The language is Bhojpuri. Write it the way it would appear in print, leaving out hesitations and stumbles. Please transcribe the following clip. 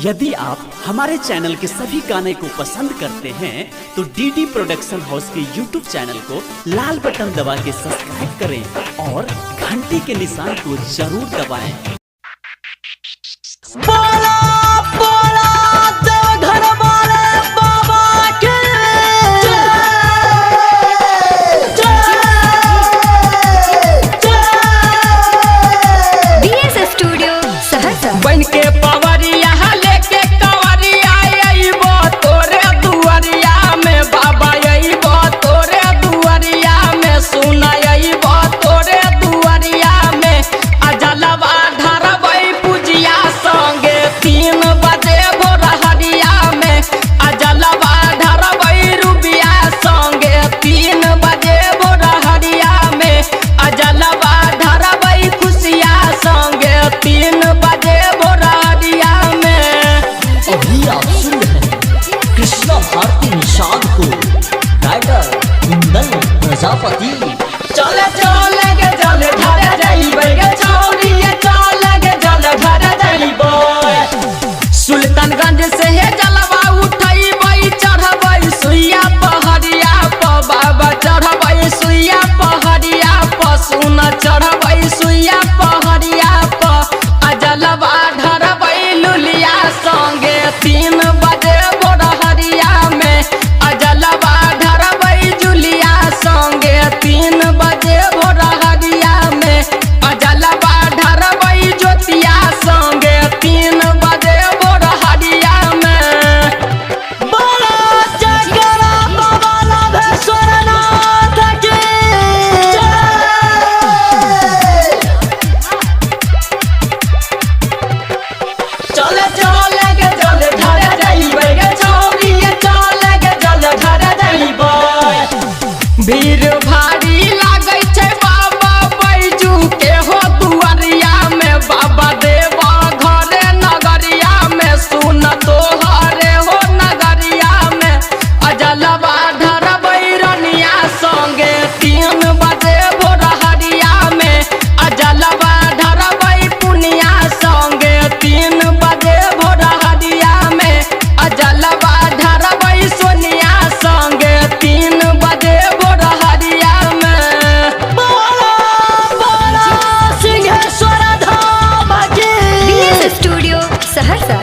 यदि आप हमारे चैनल के सभी गाने को पसंद करते हैं तो डीडी प्रोडक्शन हाउस के यूट्यूब चैनल को लाल बटन दबा के सब्सक्राइब करें और घंटी के निशान को जरूर दबाएं। बोला बोला देवघर वाले बाबा के बीएस स्टूडियो सहरसा बन के पवरिया लेके कवरिया अइबो तोरे दुआरिया में बाबा अइबो तोरे दुआरिया में सुना अइबो तोरे दुआरिया में अजलवा धरबै पूजिया संगे 3 बजे भोर हरिया में अजलवा धरबै रुबिया संगे 3 बजे भोर हरिया में अजलवा धरबै खुशिया संगे 3 बजे भोर हरिया में। अभी आप सुन रहे हैं कृष्णा भारती निषाद को राइटर कुंदन प्रजापति। चले चले के चले धरे जाइबे गे चौरी चले के चले धरे जाइबे सुल्तानगंज से हे जलवा उठैबै चढ़बै सुइया पहड़िया प बाबा चढ़बै सुइया पहड़िया प सुना चढ़बै सुइया पहड़िया प अजलवा धरबै लुलिया संगे 3 बजे भोर हरिया में अजलवा धरबै जुलिया संगे 3 बजे भोर हरिया में अजलवा धरबै ज्योतिया संगे 3 बजे भोर हरिया में। बोला जगरा बाबा नाभेश्वर नाथ की चले चले के चले धरे जाइबे गे चौरी चले के चले धरे जाइबे भीड़ भारी लागै छै बाबा बैजू के हो दुआरिया में बाबा देवा घरे नगरिया में सुन तोहरे हो नगरिया में अजलवा धरबै रनिया संगे 3 बजे भोर हरिया में अजलवा धरबै पुनिया संगे 3 बजे भोर हरिया में अजलवा धरबै सोनिया संगे 3 बजे भोर हरिया में। बोला बोला सिंहेश्वर धाम की बीएस स्टूडियो सहरसा